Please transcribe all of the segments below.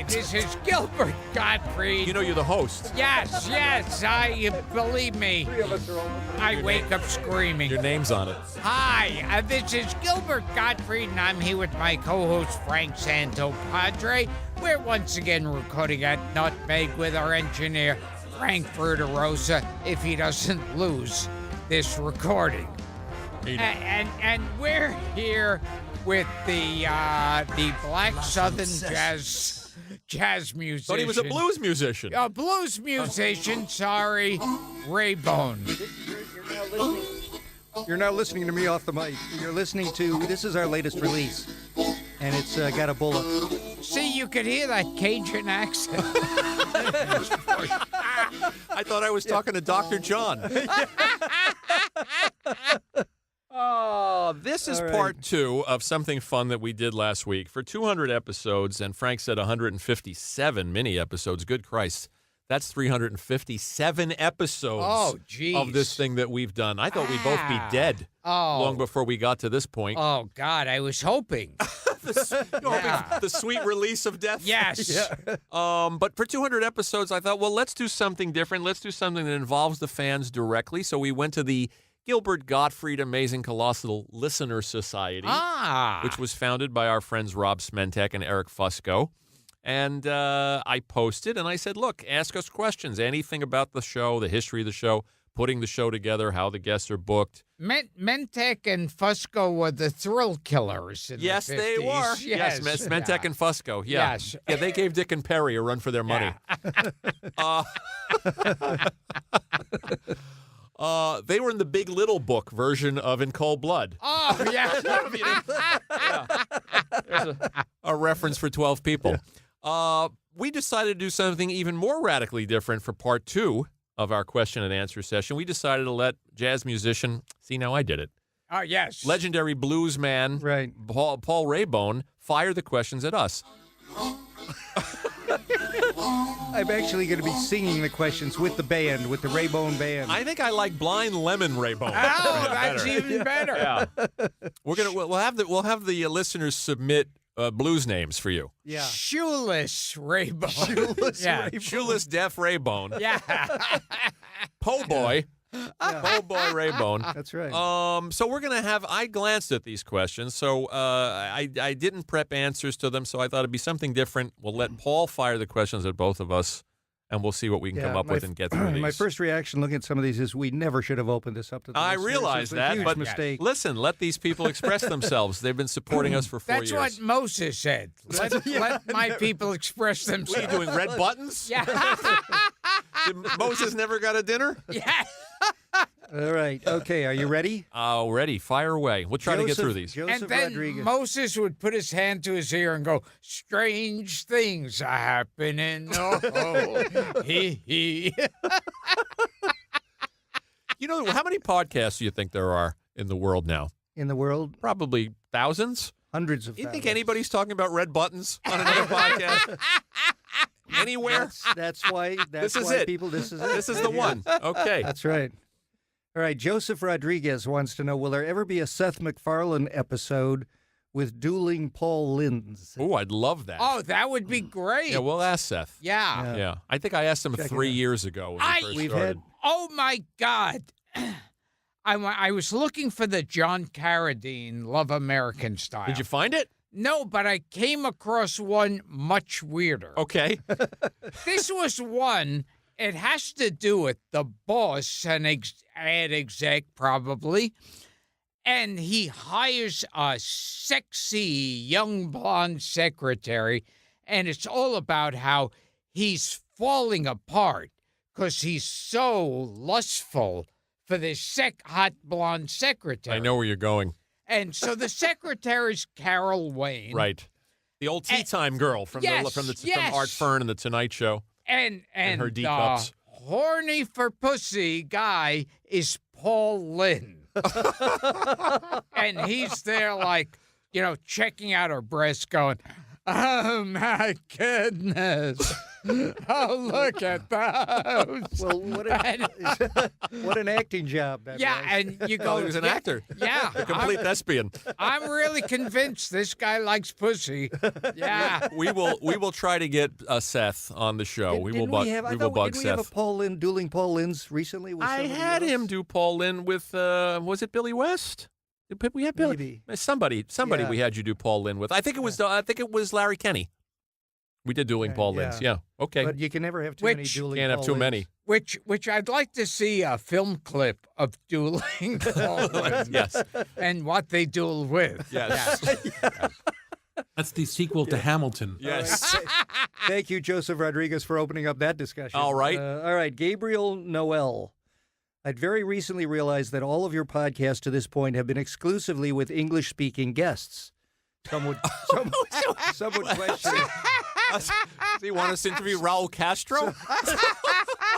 This is Gilbert Gottfried. You know you're the host. Yes, believe me, I wake up screaming. Your name's on it. Hi, this is Gilbert Gottfried, and I'm here with my co-host Frank Santopadre. We're once again recording at Nutmeg with our engineer Frank Verderosa if he doesn't lose this recording. And we're here with the Black Southern jazz musician. Thought he was a blues musician. A blues musician, sorry, Ray Bone. You're now listening to me off the mic. You're listening to, this is our latest release, and it's got a bullet. See, you could hear that Cajun accent. I thought I was talking to Dr. John. Oh, this is part 2 of something fun that we did last week. For 200 episodes, and Frank said 157 mini episodes, good Christ. That's 357 episodes of this thing that we've done. I thought we'd both be dead long before we got to this point. Oh, God, I was hoping. The sweet release of death. Yes. Yeah. But for 200 episodes, I thought, well, let's do something different. Let's do something that involves the fans directly. So we went to the Gilbert Gottfried Amazing Colossal Listener Society, which was founded by our friends Rob Smentek and Eric Fusco. And I posted, and I said, look, ask us questions, anything about the show, the history of the show, putting the show together, how the guests are booked. Mentek and Fusco were the thrill killers in the 50s. They were. Yes, Mentek and Fusco. Yeah. Yes. Yeah, they gave Dick and Perry a run for their money. They were in the Big Little Book version of In Cold Blood. Oh, yeah. There's a reference for 12 people. We decided to do something even more radically different for part 2 of our question and answer session. We decided to let jazz musician, see, now I did it. Oh, yes. Legendary blues man, right. Paul Raybone, fire the questions at us. I'm actually going to be singing the questions with the band, with the Raybone band. I think I like Blind Lemon Raybone. Oh, that's even better. Yeah. We'll have the listeners submit blues names for you. Yeah. Shoeless Raybone. Shoeless Deaf Raybone. Yeah. Po Boy. Po Boy Raybone. That's right. So we're going to have, I glanced at these questions, so I didn't prep answers to them, so I thought it'd be something different. We'll let Paul fire the questions at both of us, and we'll see what we can come up with and get through these. My first reaction looking at some of these is we never should have opened this up to the I listeners. realize that, huge but mistake. Listen, let these people express themselves. They've been supporting us for 4 years. That's what Moses said. Let my people express What are themselves. you doing, red buttons? Yeah. Did Moses never got a dinner? Yeah. All right. Okay. Are you ready? Oh, ready. Fire away. We'll try to get through these. Joseph And then Rodriguez. Moses would put his hand to his ear and go, strange things are happening. Oh, he. You know, how many podcasts do you think there are in the world now? In the world, Probably thousands. hundreds of Do you think thousands. anybody's talking about red buttons on another podcast? Anywhere? That's why. That's This is why it. people. This is it. This is the one. Okay. That's right. All right. Joseph Rodriguez wants to know: will there ever be a Seth MacFarlane episode with dueling Paul Lynns? Oh, I'd love that. Oh, that would be great. Yeah, we'll ask Seth. Yeah. Yeah. I think I asked him Check it 3 out. years ago when we first We've started. had. Oh, my God. I was looking for the John Carradine Love American Style. Did you find it? No, but I came across one much weirder. Okay. This was one, it has to do with the boss, an ad exec probably, and he hires a sexy young blonde secretary, and it's all about how he's falling apart because he's so lustful for this hot blonde secretary. I know where you're going. And so the secretary's Carol Wayne. Right. The old tea time girl from from Art Fern and the Tonight Show. And her D cups. Horny for pussy guy is Paul Lynn. And he's there like, checking out her breasts going, oh my goodness. Oh, look at those. Well, what an acting job that Yeah, was. and you Oh, go. he was an actor. Yeah, A complete thespian. I'm really convinced this guy likes pussy. Yeah. We will try to get Seth on the show. Didn't we we will bug didn't we have a Seth. Paul Lynn, dueling Paul Lynns recently? With I somebody had else? him do Paul Lynn with was it Billy West? We had Billy. Maybe. Somebody Yeah. we had you do Paul Lynn with. I think it was Larry Kenny. We did dueling Paul Lynns. Yeah. Okay. But you can never have too many dueling Can't have Paul too Lynns. many. Which I'd like to see a film clip of dueling Paul Lynn Yes. and what they duel with. Yes. That's the sequel to Hamilton. Yes. Thank you, Joseph Rodriguez, for opening up that discussion. All right. All right, Gabriel Noel. I'd very recently realized that all of your podcasts to this point have been exclusively with English-speaking guests. Some would question. Do you want us to interview Raul Castro?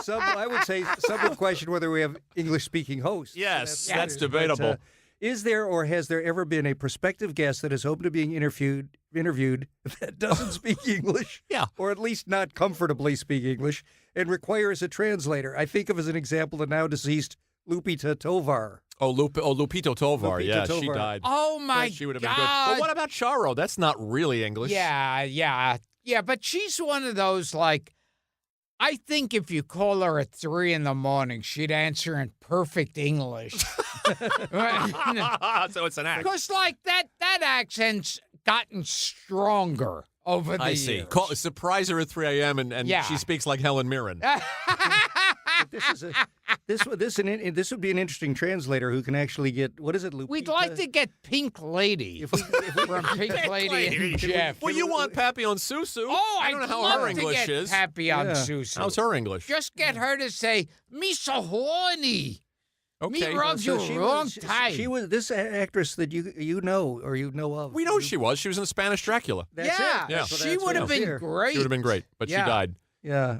I would say some would question whether we have English-speaking hosts. Yes, So that's debatable. Is there or has there ever been a prospective guest that is open to being interviewed that doesn't speak English? Yeah. Or at least not comfortably speak English and requires a translator? I think of as an example the now deceased Lupita Tovar. Lupito Tovar. Lupita Yeah, she Tovar. died. Oh my She would have God. been good. But what about Charo? That's not really English. Yeah, but she's one of those, like, I think if you call her at 3 a.m, she'd answer in perfect English. So it's an act. Because, like, that accent's gotten stronger over the I see. years. Surprise her at 3 a.m. and Yeah. she speaks like Helen Mirren. This would be an interesting translator who can actually get, what is it, Lupita? We'd like to get Pink Lady from Pink Lady and Jeff. Well, you want Papillon Susu. Oh, I don't know I'd how love her to English get is. Papillon Yeah. Susu. How's her English? Just get her to say, "Me so horny." Okay. Me rubs you wrong time. She was this actress that you know or you know of. We know she was. She was in the Spanish Dracula. That's yeah, it. Yeah. So she that's would what have I'm been here. great. She would have been great, but Yeah. she died. Yeah.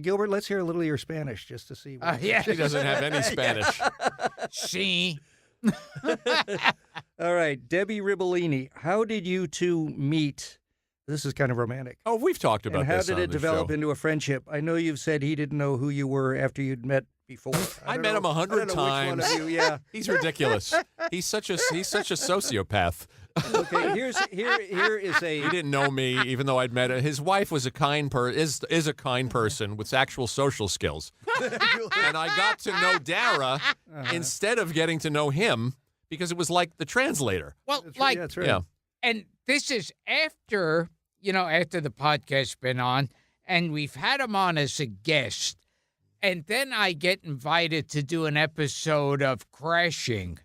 Gilbert, let's hear a little of your Spanish just to see. Yeah. She doesn't have any Spanish. See, All right, Debbie Ribellini, how did you two meet? This is kind of romantic. Oh, we've talked about And how this did on it the develop show. into a friendship? I know you've said he didn't know who you were after you'd met before. I don't met know- him 100 I don't know which one times. of you, yeah. He's ridiculous. He's such a sociopath. Okay, here is He a didn't know me, even though I'd met him. His wife was a kind is a kind person with actual social skills, and I got to know Dara instead of getting to know him because it was like the translator. well, That's right, like, yeah, that's right. Yeah. and this is after the podcast's been on, and we've had him on as a guest, and then I get invited to do an episode of Crashing,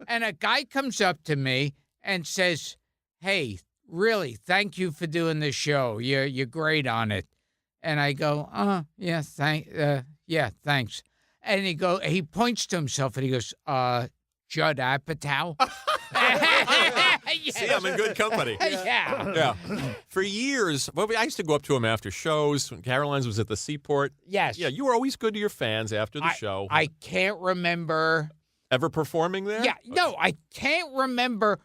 and a guy comes up to me and says, "Hey, really, thank you for doing the show. You're great on it." And I go, yeah, thanks." And he points to himself and he goes, Judd Apatow. See, I'm in good company. Yeah. Yeah. For years, I used to go up to him after shows when Caroline's was at the Seaport. Yes. Yeah, you were always good to your fans after the show. I can't remember. Ever performing there? Yeah, no, I can't remember.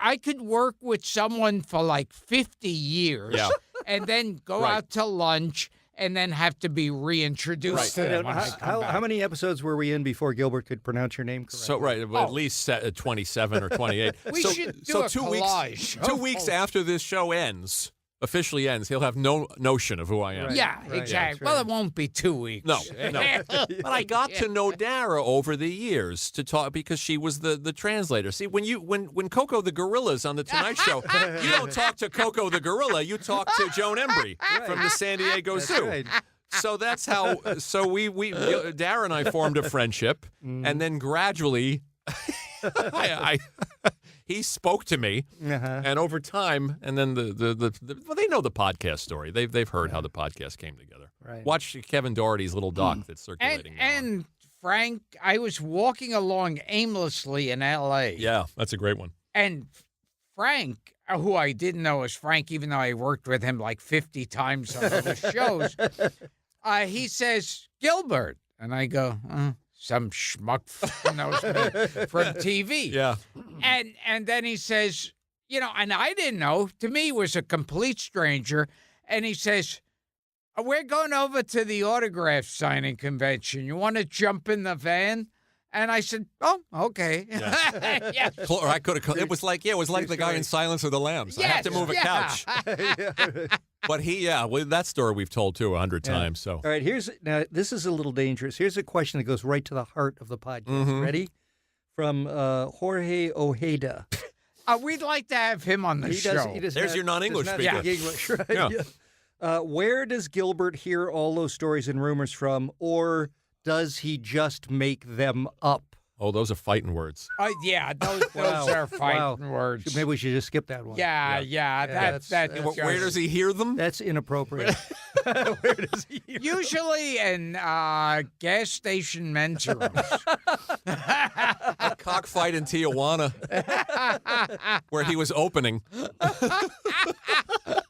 I could work with someone for like 50 years Yeah. and then go Right. out to lunch and then have to be reintroduced Right. to them. when I come How back. many episodes were we in before Gilbert could pronounce your name correctly? So at least 27 or 28. We so, should do so a 2 collage. weeks. 2 weeks after this show officially ends, he'll have no notion of who I am. Right. Yeah, Right, exactly. that's Well, right. it won't be 2 weeks. No. But I got to know Dara over the years to talk because she was the translator. See, when Coco the Gorilla's on the Tonight Show, you don't talk to Coco the Gorilla, you talk to Joan Embry from the San Diego That's Zoo. right. So that's how. So we Dara and I formed a friendship, and then gradually, he spoke to me, Uh-huh. and over time, and then well, they know the podcast story. They've heard how the podcast came together. Right. Watch Kevin Doherty's little doc that's circulating. now. And Frank, I was walking along aimlessly in L.A. Yeah, that's a great one. And Frank, who I didn't know was Frank, even though I worked with him like 50 times on other shows, he says, "Gilbert." And I go, some schmuck knows me from TV. Yeah. And then he says, and I didn't know. To me, he was a complete stranger. And he says, we're going over to the autograph signing convention. You want to jump in the van? And I said, oh, okay. Yeah. Or I could have. It was like the guy in Silence of the Lambs. I have to move a couch. But that story we've told too 100 times. So all right, now this is a little dangerous. Here's a question that goes right to the heart of the podcast. Mm-hmm. Ready? From Jorge Ojeda. We'd like to have him on the show. There's your non-English speaker. English, right? Yeah. Where does Gilbert hear all those stories and rumors from, or does he just make them up? Oh, those are fighting words. Yeah, those are fighting words. Maybe we should just skip that one. That's where does he hear them? That's inappropriate. Where does he hear Usually in gas station men's rooms. A cockfight in Tijuana, where he was opening.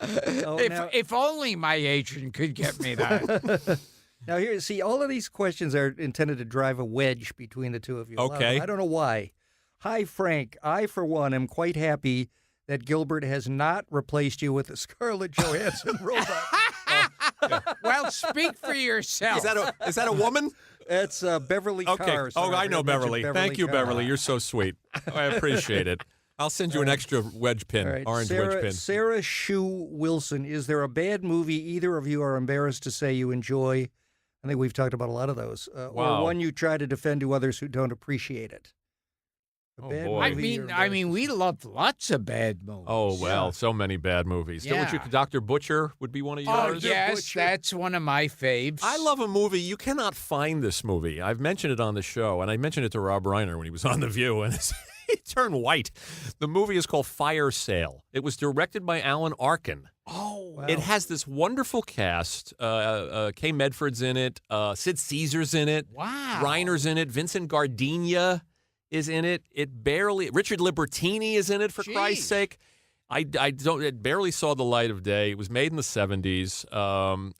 If only my agent could get me that. Now, all of these questions are intended to drive a wedge between the two of you. Okay. I don't know why. Hi, Frank. I, for one, am quite happy that Gilbert has not replaced you with a Scarlett Johansson robot. Well, speak for yourself. Is that a woman? That's Beverly Carr. Oh, I know Beverly. Thank you, Carr. Beverly. You're so sweet. I appreciate it. I'll send you an extra wedge pin, Right. orange wedge pin. Sarah Shue Wilson, is there a bad movie either of you are embarrassed to say you enjoy? I think we've talked about a lot of those. Or one you try to defend to others who don't appreciate it. I mean, we love lots of bad movies. Oh, well, so many bad movies. Yeah. Dr. Butcher would be one of yours? Oh, yes, that's one of my faves. I love a movie. You cannot find this movie. I've mentioned it on the show, and I mentioned it to Rob Reiner when he was on The View, and he turned white. The movie is called Fire Sale. It was directed by Alan Arkin. Oh, wow. It has this wonderful cast. Kay Medford's in it. Sid Caesar's in it. Wow. Reiner's in it. Vincent Gardenia is in it. Richard Libertini is in it, for Christ's sake. It barely saw the light of day. It was made in the 70s.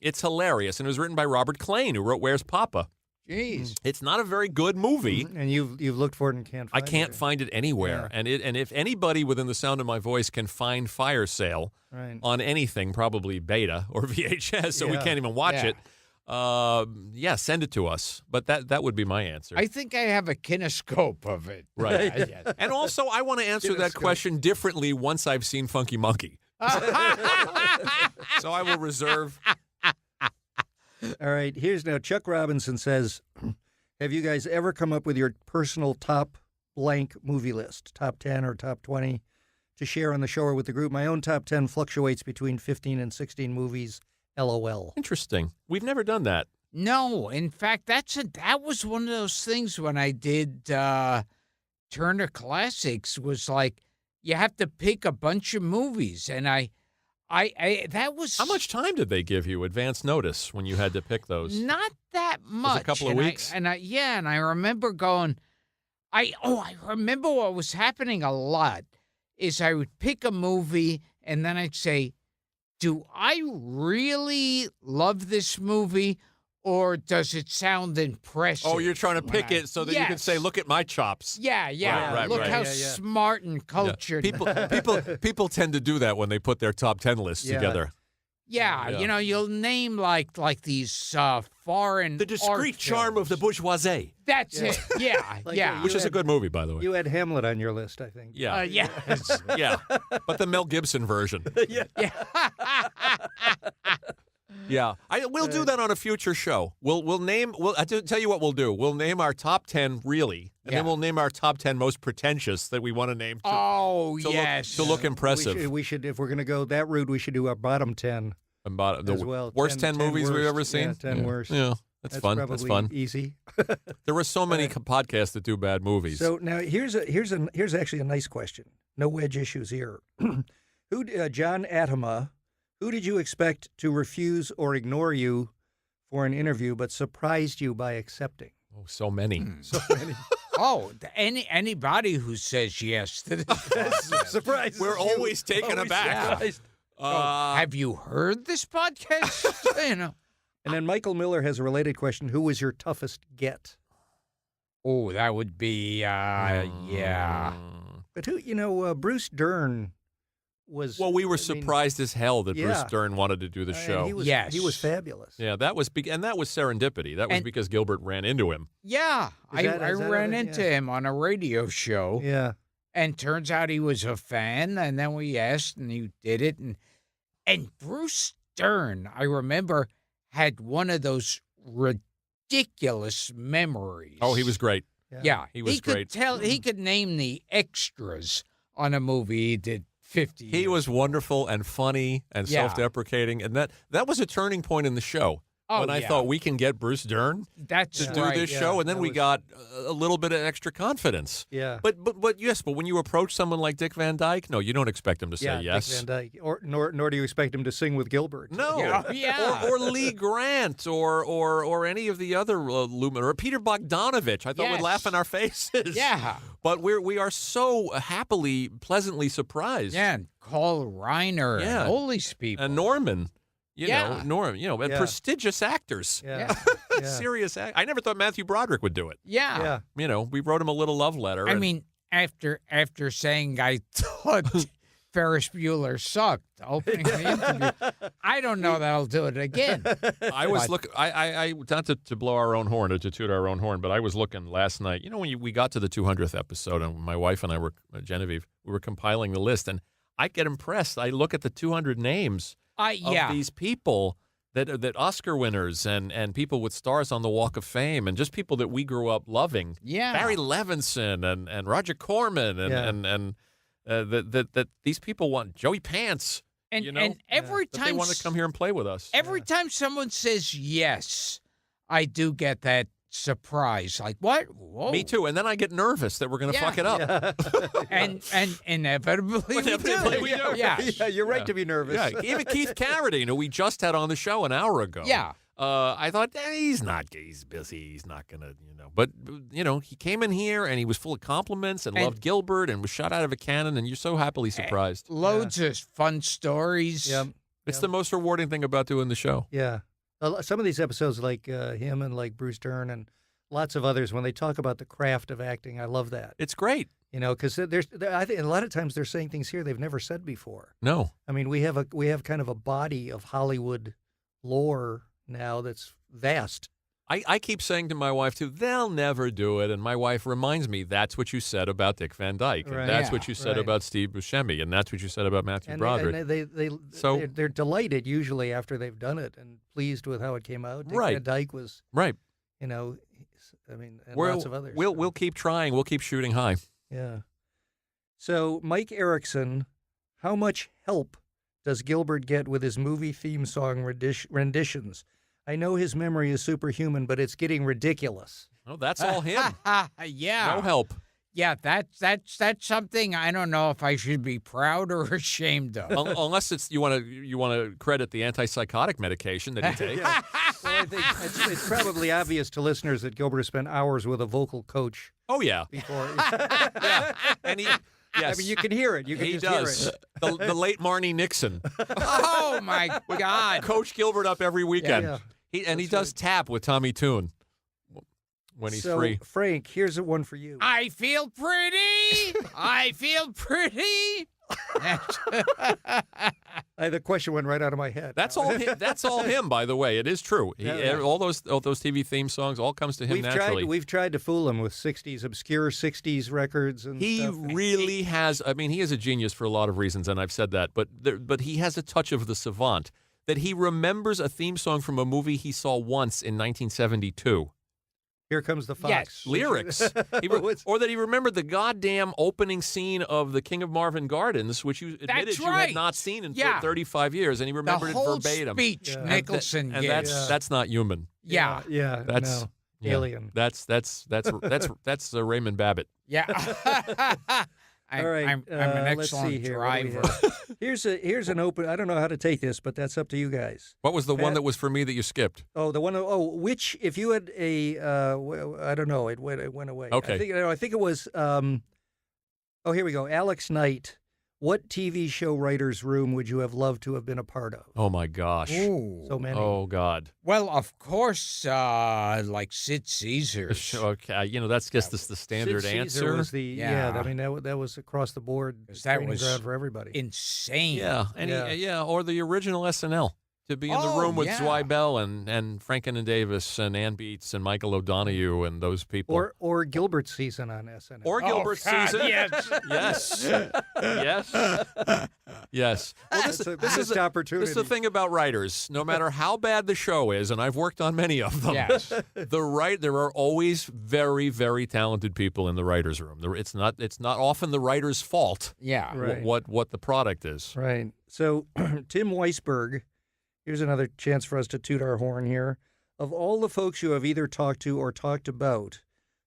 It's hilarious, and it was written by Robert Klein, who wrote Where's Papa? Jeez. It's not a very good movie. And you've looked for it and can't find it. I can't find it anywhere. Yeah. And if anybody within the sound of my voice can find Fire Sale on anything, probably beta or VHS, so we can't even watch it, send it to us. But that would be my answer. I think I have a kinescope of it. Right. And also, I want to answer that question differently once I've seen Funky Monkey. So I will reserve. All right, now Chuck Robinson says, have you guys ever come up with your personal top blank movie list, top 10 or top 20, to share on the show or with the group? My own top 10 fluctuates between 15 and 16 movies, LOL. Interesting. We've never done that. No, in fact, that was one of those things when I did Turner Classics, was like, you have to pick a bunch of movies, and that was... How much time did they give you, advance notice, when you had to pick those? Not that much. Was it a couple of weeks? And I remember going... I remember what was happening a lot is I would pick a movie, and then I'd say, do I really love this movie, or does it sound impressive? Oh, you're trying to pick it so that you can say, look at my chops. Yeah. Right, Look how smart and cultured. People tend to do that when they put their top 10 lists together. Yeah, you'll name like these foreign The Discreet Charm of the Bourgeoisie. That's it. Yeah, Which is a good movie, by the way. You had Hamlet on your list, I think. Yeah. Yes. Yeah. But the Mel Gibson version. Yeah. We'll do that on a future show. We'll tell you what we'll do. We'll name our top 10 really, and then we'll name our top 10 most pretentious that we want to name to look impressive. We should, if we're going to go that route, we should do our bottom 10 as well. Worst 10 movies worst. we've ever seen? Yeah, 10 worst. Yeah. That's fun. That's fun. Easy. There were so many podcasts that do bad movies. So now here's actually a nice question. No wedge issues here. John Atama, who did you expect to refuse or ignore you for an interview, but surprised you by accepting? Oh, so many. So many. Anybody who says yes to this. Surprise. We're always taken aback. Have you heard this podcast? And then Michael Miller has a related question. Who was your toughest get? Oh, that would be, yeah. But who, Bruce Dern was. Well, we were I mean, surprised as hell that Bruce Yeah. Dern wanted to do the and show. he was Yes. fabulous. Yeah, that was and that was serendipity. That was And- because Gilbert ran into him. Yeah, Is that I ran it? into Yeah. him on a radio show, Yeah. and turns out he was a fan. And then we asked, and he did it. And Bruce Dern, I remember, had one of those ridiculous memories. Oh, he was great. Yeah, he was could great. He could name the extras on a movie he did 50 He years was ago. wonderful and funny and Yeah. self-deprecating, and that was a turning point in the show. Oh, when I yeah. thought we can get Bruce Dern That's to do right. this Yeah, show, and then that we was- got a little bit of extra confidence. Yeah. But when you approach someone like Dick Van Dyke, no, you don't expect him to say Yeah, yes. Dick Van Dyke. Nor do you expect him to sing with Gilbert. No, Yeah. Or Lee Grant, or any of the other luminaries, or Peter Bogdanovich. I thought Yes. would laugh in our faces. Yeah. but we are so happily, pleasantly surprised. Yeah, and Carl Reiner Yeah. and all these people. And Norman, Yeah. Norman, and Yeah. prestigious actors, Yeah. Yeah. serious. I never thought Matthew Broderick would do it. Yeah. Yeah. We wrote him a little love letter. I and- mean, after saying I thought Ferris Bueller sucked opening the interview, I don't know that I'll do it again. I was But- looking. I not to blow our own horn or to toot our own horn, but I was looking last night. When we got to the 200th episode, and my wife and I were Genevieve, we were compiling the list, and I get impressed. I look at the 200 names of Yeah. these people that Oscar winners and people with stars on the Walk of Fame, and just people that we grew up loving. Yeah. Barry Levinson and Roger Corman Yeah. and that these people want Joey Pants. And, you know? and every That they time want to come here and play with us. every time someone says yes, I do get that surprise. Like, what? Whoa. Me too. And then I get nervous that we're going to Yeah. fuck it up. And inevitably we Inevitably do. we do. Yeah. Yeah, you're right to be nervous. Yeah, even Keith Carradine, who we just had on the show an hour ago. Yeah. I thought he's busy. He's not gonna, But he came in here and he was full of compliments and And- loved Gilbert and was shot out of a cannon. And you're so happily surprised. Loads of fun stories. Yeah. It's the most rewarding thing about doing the show. Yeah. Some of these episodes, like him and like Bruce Dern and lots of others, when they talk about the craft of acting, I love that. It's great. Because I think a lot of times they're saying things here they've never said before. No, I mean, we have kind of a body of Hollywood lore now that's vast. I keep saying to my wife too, they'll never do it. And my wife reminds me, that's what you said about Dick Van Dyke, and Right. that's Yeah, what you said right. about Steve Buscemi, and that's what you said about Matthew And Broderick. they're delighted usually after they've done it and pleased with how it came out. Dick Right. Van Dyke was, Right. I mean, and lots of others. We'll keep trying. We'll keep shooting high. Yeah. So, Mike Erickson, how much help does Gilbert get with his movie theme song renditions? I know his memory is superhuman, but it's getting ridiculous. Oh, that's all him. Yeah. No help. Yeah, that's something I don't know if I should be proud or ashamed of. Unless it's you want to credit the antipsychotic medication that he takes. Well, I think it's probably obvious to listeners that Gilbert has spent hours with a vocal coach Oh yeah, before. yeah. And he, yes, I mean, you can hear it. You can he just does. hear it. The late Marnie Nixon, Oh my God! Coach Gilbert up every weekend. Yeah. He does tap with Tommy Toon when he's So, free. Frank, here's one for you. I feel pretty. I feel pretty. The question went right out of my head. That's all. That's all him. By the way, it is true. Yeah. All those TV theme songs all comes to him naturally. We've tried to fool him with obscure '60s records and He stuff. really has. I mean, he is a genius for a lot of reasons, and I've said that. But he has a touch of the savant that he remembers a theme song from a movie he saw once in 1972. Here Comes the Fox. Yes. Lyrics, or that he remembered the goddamn opening scene of The King of Marvin Gardens, which you admitted That's you had right. not seen in Yeah. 35 years, and he The remembered it whole verbatim. speech Yeah. Nicholson and gives. that's not human. Yeah. Yeah. That's no. yeah. Alien. That's Raymond Babbitt. Yeah. All right. I'm an let's see excellent here. What do we driver. have? Here's an open. I don't know how to take this, but that's up to you guys. What was the one Pat- that was for me that you skipped? Oh, the one. Oh, which if you had a, I don't know. It went away. Okay. I think it was. Oh, here we go. Alex Knight. What TV show writer's room would you have loved to have been a part of? Oh, my gosh. Ooh. So many. Oh, God. Well, of course, like Sid Caesar's. Okay, that's just the standard Sid Caesar answer. was Yeah. I mean, that was across the board 'Cause that training was ground for everybody. Insane. Yeah, or the original SNL. To be in the room with yeah. Zweibel and Franken and Davis and Ann Beats and Michael O'Donoghue and those people. Or Gilbert's season on SNL. Or Gilbert's God, season. yes. Yes. Yes. Yes. Well, That's a missed opportunity. This is the thing about writers. No matter how bad the show is, and I've worked on many of them, Yes. there are always very, very talented people in the writers' room. It's not often the writer's fault Yeah. Right. what the product is. Right. So, Tim Weisberg, here's another chance for us to toot our horn here. Of all the folks you have either talked to or talked about,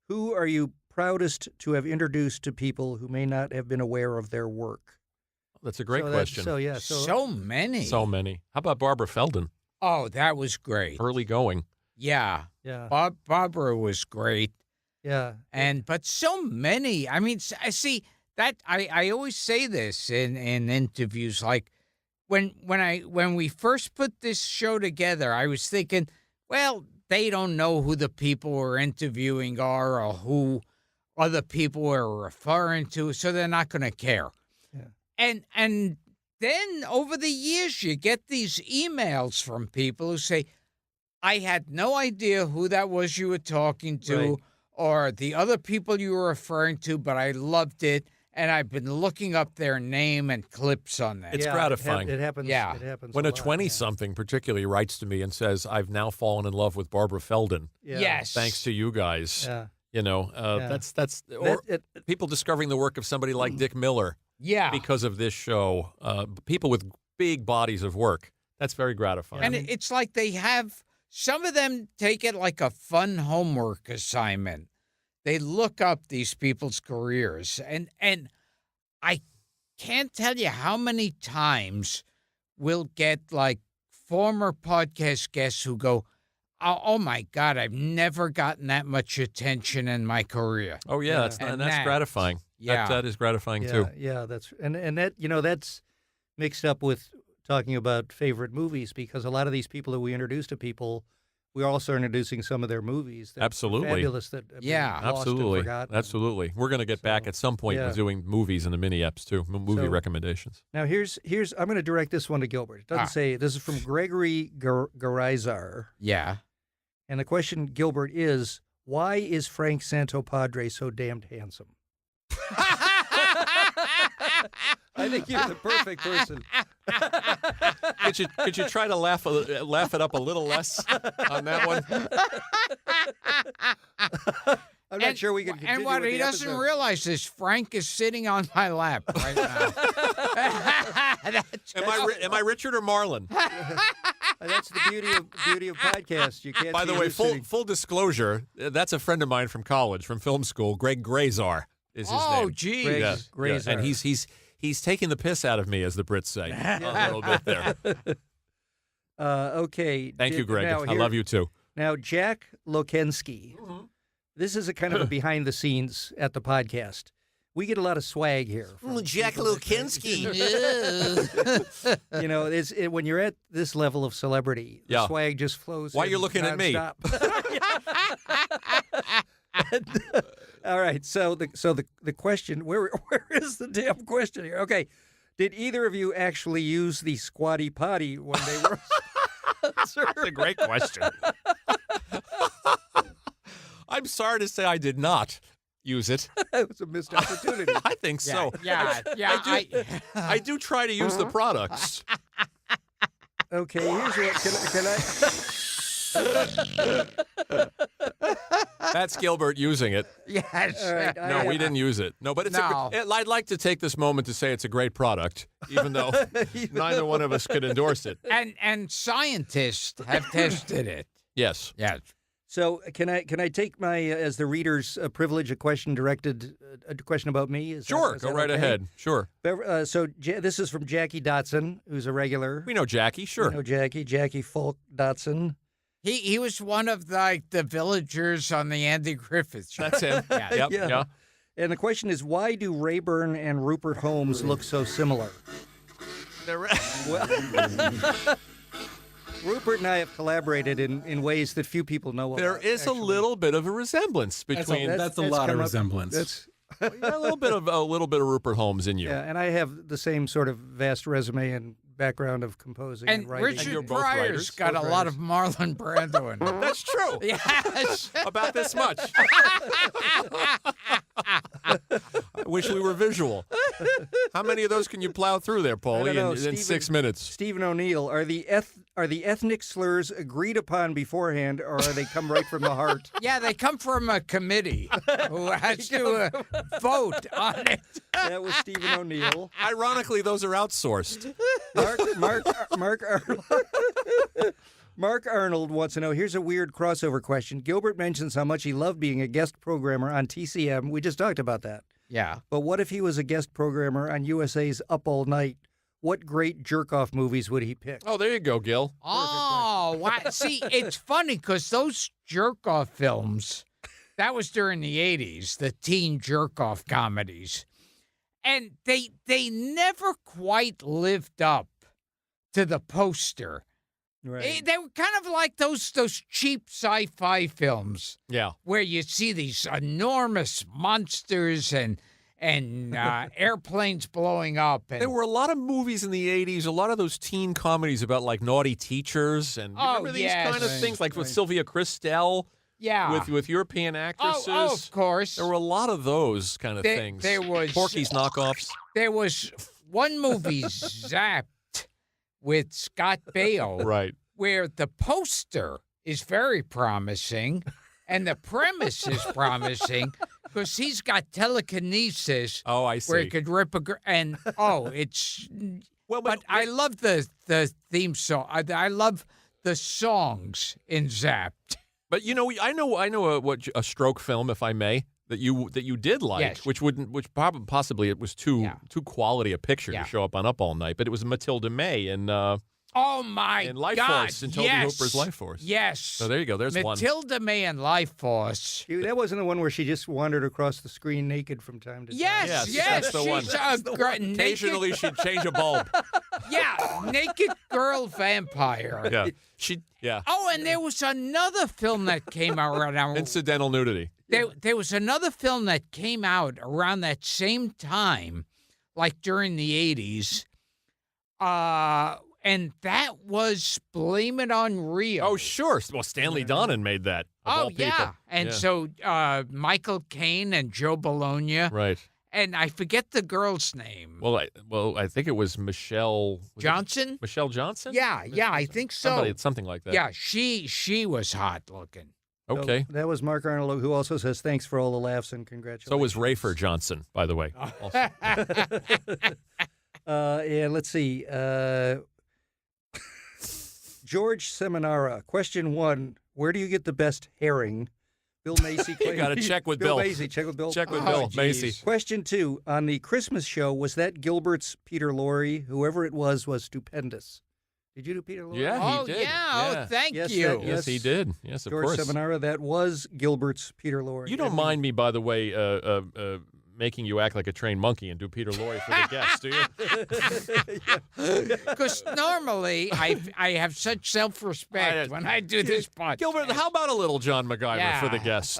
who are you proudest to have introduced to people who may not have been aware of their work? That's a great So question. So many. So many. How about Barbara Feldon? Oh, that was great. Early going. Yeah. yeah, Barbara was great. yeah. But so many. I mean, I see that I always say this in interviews. Like when we first put this show together, I was thinking, well, they don't know who the people we're interviewing are or who other people we're referring to, so they're not going to care. Yeah. And then over the years, you get these emails from people who say, I had no idea who that was you were talking to Right. or the other people you were referring to, but I loved it. And I've been looking up their name and clips on that. It's Yeah, gratifying. It happens. Yeah. It happens When a a lot, 20-something particularly writes to me and says, I've now fallen in love with Barbara Feldon, Yeah. Yes. thanks to you guys. Yeah. Yeah. That's or people discovering the work of somebody like Dick Miller Yeah. because of this show. People with big bodies of work. That's very gratifying. And it's like they have, some of them take it like a fun homework assignment. They look up these people's careers. And I can't tell you how many times we'll get like former podcast guests who go, oh my God, I've never gotten that much attention in my career. Oh yeah, that's And that's that- gratifying. Yeah. That is gratifying too. Yeah, that's and that that's mixed up with talking about favorite movies because a lot of these people that we introduce to people, we're also introducing some of their movies. That are Absolutely. fabulous. That have been Yeah. lost and Absolutely. forgotten. Absolutely. We're going to get back So, at some point yeah. to doing movies in the mini eps too, movie So- recommendations. Now here's I'm going to direct this one to Gilbert. It doesn't say this is from Gregory Garizar, Yeah. and the question, Gilbert, is why is Frank Santopadre so damned handsome? I think you're the perfect person. Could you try to laugh it up a little less on that one? I'm not sure we can continue And what with he the doesn't episode. realize is Frank is sitting on my lap right now. Am I Richard or Marlon? That's the beauty of podcasts. You can't. By see the way, who's sitting. full disclosure, that's a friend of mine from college, from film school. Greg Grazar is his name. Geez. Greg Yeah, Grazar. and he's taking the piss out of me, as the Brits say, a little bit there. Okay. Thank you, Greg. Now, I love you too. Now, Jack Lokensky. Mm-hmm. This is a kind of a behind the scenes at the podcast. We get a lot of swag here. from Jack people that- You know, when you're at this level of celebrity, the Yeah. swag just flows. Why are in you looking at me? nonstop. All right. So the question, where is the damn question here? Okay. Did either of you actually use the squatty potty when they were? That's a great question. I'm sorry to say I did not use it. It was a missed opportunity. I think so. Yeah. I do try to use the products. Okay. Here's what. Can I? That's Gilbert using it. Yes. All right. No, we didn't use it. No, but it's No. I'd like to take this moment to say it's a great product, even though neither one of us could endorse it. And scientists have tested it. Yes. Yes. So can I take my as the reader's privilege a question directed a question about me? Is Sure. Go right ahead. Sure. So this is from Jackie Dotson, who's a regular. We know Jackie. Sure. We know Jackie Folk Dotson. He was one of the villagers on the Andy Griffith Show. That's him. Yeah. Yep. Yeah. And the question is, why do Rayburn and Rupert Holmes look so similar? Well, Rupert and I have collaborated in ways that few people know about. There is actually. a little bit of a resemblance between. That's a lot of resemblance. That's A little bit of Rupert Holmes in you. yeah, and I have the same sort of vast resume and background of composing and, And writing. And you're Richard both Pryor's writers. got Both a lot writers. of Marlon Brando in it. That's true. Yes. About this much. I wish we were visual. How many of those can you plow through there, I Paulie, don't know, in Stephen- 6 minutes? Stephen O'Neill, are the ethnic slurs agreed upon beforehand, or are they come right from the heart? Yeah, they come from a committee who has to vote on it. That was Stephen O'Neill. Ironically, those are outsourced. Mark Arnold wants to know, here's a weird crossover question. Gilbert mentions how much he loved being a guest programmer on TCM. We just talked about that. Yeah. But what if he was a guest programmer on USA's Up All Night? What great jerk-off movies would he pick? Oh, there you go, Gil. Oh, wow. See, it's funny because those jerk-off films, that was during the 80s, the teen jerk-off comedies. And they never quite lived up to the poster. Right. They were kind of like those cheap sci-fi films Yeah. where you see these enormous monsters and airplanes blowing up. And, There were a lot of movies in the 80s, a lot of those teen comedies about like naughty teachers and you Oh, remember these yes. kind of Right, things like with right. Sylvia Christel yeah. with European actresses. Oh, of course. There were a lot of those kind of things. There was Porky's knockoffs. There was one movie, Zapped, with Scott Baio, Right. where the poster is very promising and the premise is promising because he's got telekinesis Oh, I where he see. could rip it's Well, but I love the theme song. I love the songs in Zapped. But you know, I know a stroke film, if I may, that you did like, Yes. which probably possibly it was too quality a picture Yeah. to show up on Up All Night, but it was Matilda May in Oh my Life God! Force, in Toby yes. Hooper's Life Force. Yes. So there you go. There's one. Matilda May and Life Force. That wasn't the one where she just wandered across the screen naked from time to time. Yes, Yes, that's the one. she's a naked, Occasionally she'd change a bulb. naked girl vampire. Yeah. Oh, and there was another film that came out around. Incidental nudity. There was another film that came out around that same time, like during the 80s. And that was Blame It on Rio. Oh, sure. Well, Stanley Donen made that. of all people. yeah. And Yeah. so Michael Caine and Joe Bologna. Right. And I forget the girl's name. Well, I think it was Michelle Johnson? Michelle Johnson? Yeah, I think so. Something like that. Yeah, she was hot looking. So Okay. that was Mark Arnold, who also says thanks for all the laughs and congratulations. So was Rafer Johnson, by the way. Also. And let's see. George Seminara, question 1. Where do you get the best herring? Bill Macy. You got to check with Bill. Macy. Check with Bill. Check with Oh, Bill geez. Macy. Question 2. On the Christmas show, was that Gilbert's Peter Lorre? Whoever it was stupendous. Did you do Peter Lorre? Yeah, Oh, he did. yeah. Yeah. Oh, thank Yes, you. that- Yes, he did. Yes, of George course. Seminara, that was Gilbert's Peter Lorre. You don't And mind me, by the way, making you act like a trained monkey and do Peter Lorre for the guests, do you? Because normally I have such self-respect when I do this podcast. Gilbert, how about a little John MacGyver for the Yeah. guest?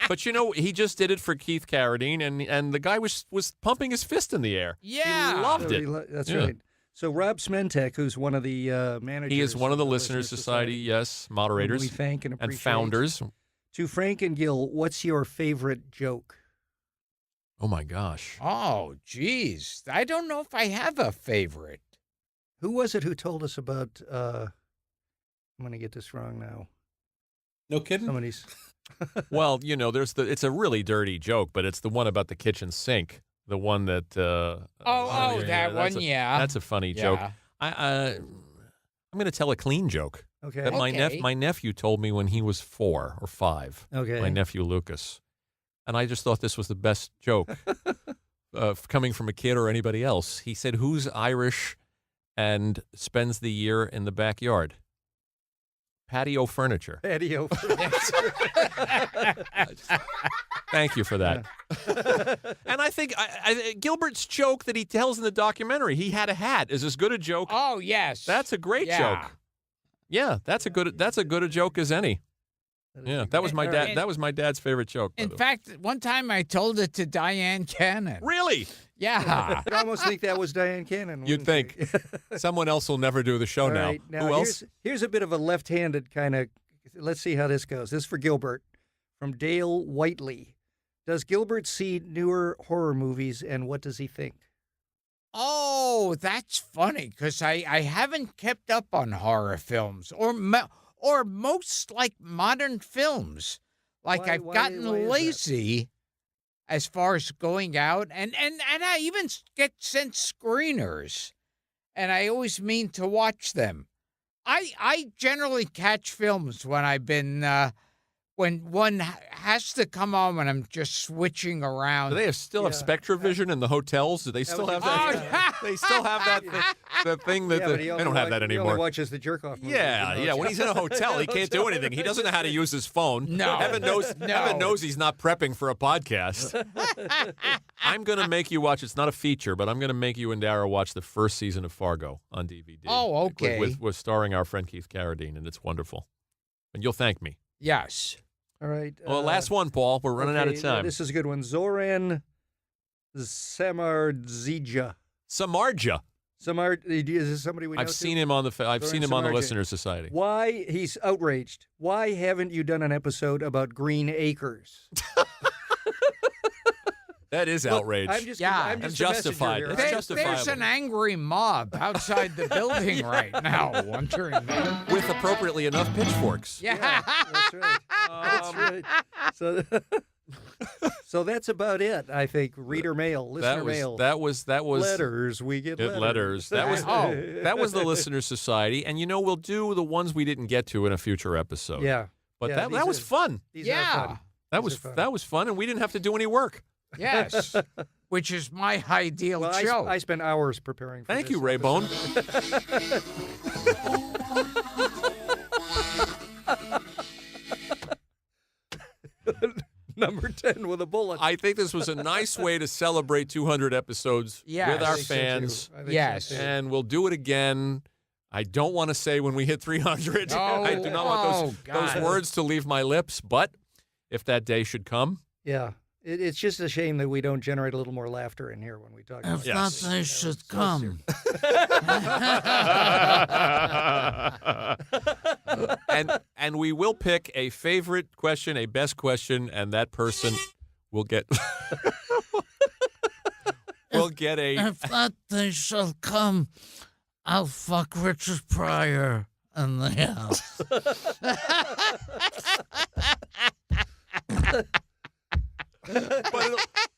But you know, he just did it for Keith Carradine, and the guy was pumping his fist in the air. Yeah. He loved it. That's Yeah. right. So Rob Smentek, who's one of the managers. He is one of the Listener Listeners Society, yes, moderators whom we thank and appreciate. and founders. To Frank and Gil, what's your favorite joke? Oh my gosh. Oh, geez. I don't know if I have a favorite. Who was it who told us about? I'm going to get this wrong now. No kidding? Somebody's. Well, you know, it's a really dirty joke, but it's the one about the kitchen sink. The one that. That that's one, a- yeah. That's a funny joke. Yeah. I'm going to tell a clean joke Okay. that Okay. my nephew told me when he was 4 or 5. Okay. My nephew Lucas, and I just thought this was the best joke coming from a kid or anybody else. He said, "Who's Irish and spends the year in the backyard?" Patio furniture. Patio. Thank you for that. And I think Gilbert's joke that he tells in the documentary, he had a hat, is as good a joke. Oh, yes. That's a great joke. Yeah, that's a good a joke as any. Yeah, that was my dad. That was my dad's favorite joke. In fact, one time I told it to Diane Cannon. Really? Yeah. You'd almost think that was Diane Cannon. You'd think. Someone else will never do the show All now. right, Who else? Here's a bit of a left-handed kind of. Let's see how this goes. This is for Gilbert from Dale Whiteley. Does Gilbert see newer horror movies, and what does he think? Oh, that's funny, because I haven't kept up on horror films or most like modern films. Like I've gotten lazy as far as going out, and I even get sent screeners, and I always mean to watch them. I generally catch films when I've been when one has to come on when I'm just switching around. Do they still have SpectraVision in the hotels? Do they still have that? They still have that thing that they don't have that anymore. He only watches the jerk-off movies. Yeah. When he's in a hotel, he can't do anything. He doesn't know how to use his phone. No. Heaven knows he's not prepping for a podcast. I'm going to make you watch. It's not a feature, but I'm going to make you and Dara watch the first season of Fargo on DVD. Oh, okay. With starring our friend Keith Carradine, and it's wonderful. And you'll thank me. Yes. All right. Well, last one, Paul. We're running out of time. This is a good one. Zoran Samardžija. Samardzija. Is this somebody we know? I've seen him on the Listener Society. Why he's outraged? Why haven't you done an episode about Green Acres? That is outrage. I'm just justified. It's justifiable. There's an angry mob outside the building right now wondering that. With appropriately enough pitchforks. Yeah. That's right. That's right. So that's about it. I think reader mail, listener mail. That was letters. We get letters. That was the Listener Society, and we'll do the ones we didn't get to in a future episode. Yeah, but that was fun. These are fun. That was fun, and we didn't have to do any work. Yes, which is my ideal show. I spent hours preparing for Thank you, Raybone. Number 10 with a bullet. I think this was a nice way to celebrate 200 episodes with our fans. Yes. And we'll do it again. I don't want to say when we hit 300. Oh, I do not want those words to leave my lips, but if that day should come. Yeah. It's just a shame that we don't generate a little more laughter in here when we talk about it. If that day should come. And we will pick a favorite question, a best question, and that person will get If that day shall come, I'll fuck Richard Pryor in the house.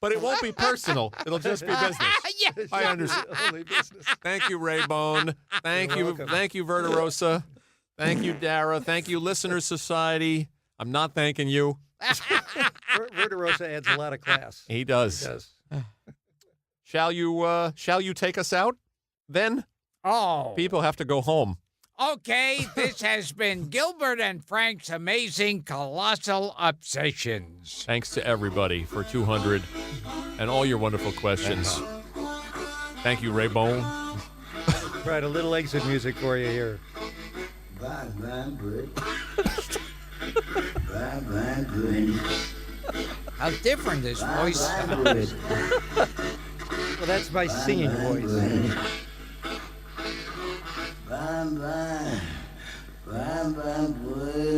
But it won't be personal. It'll just be business. Yes. I understand. Only business. Thank you, Raybone. Thank you, Verderosa. Thank you, Dara. Thank you, Listener Society. I'm not thanking you. Verderosa adds a lot of class. He does. He does. Shall you take us out then? Oh. People have to go home. Okay, this has been Gilbert and Frank's Amazing Colossal Obsessions. Thanks to everybody for 200 and all your wonderful questions. Thank you, Raybone. Right, a little exit music for you here. How different his voice sounds. Well, that's my singing voice. Bye, bye, bye, bye, bye.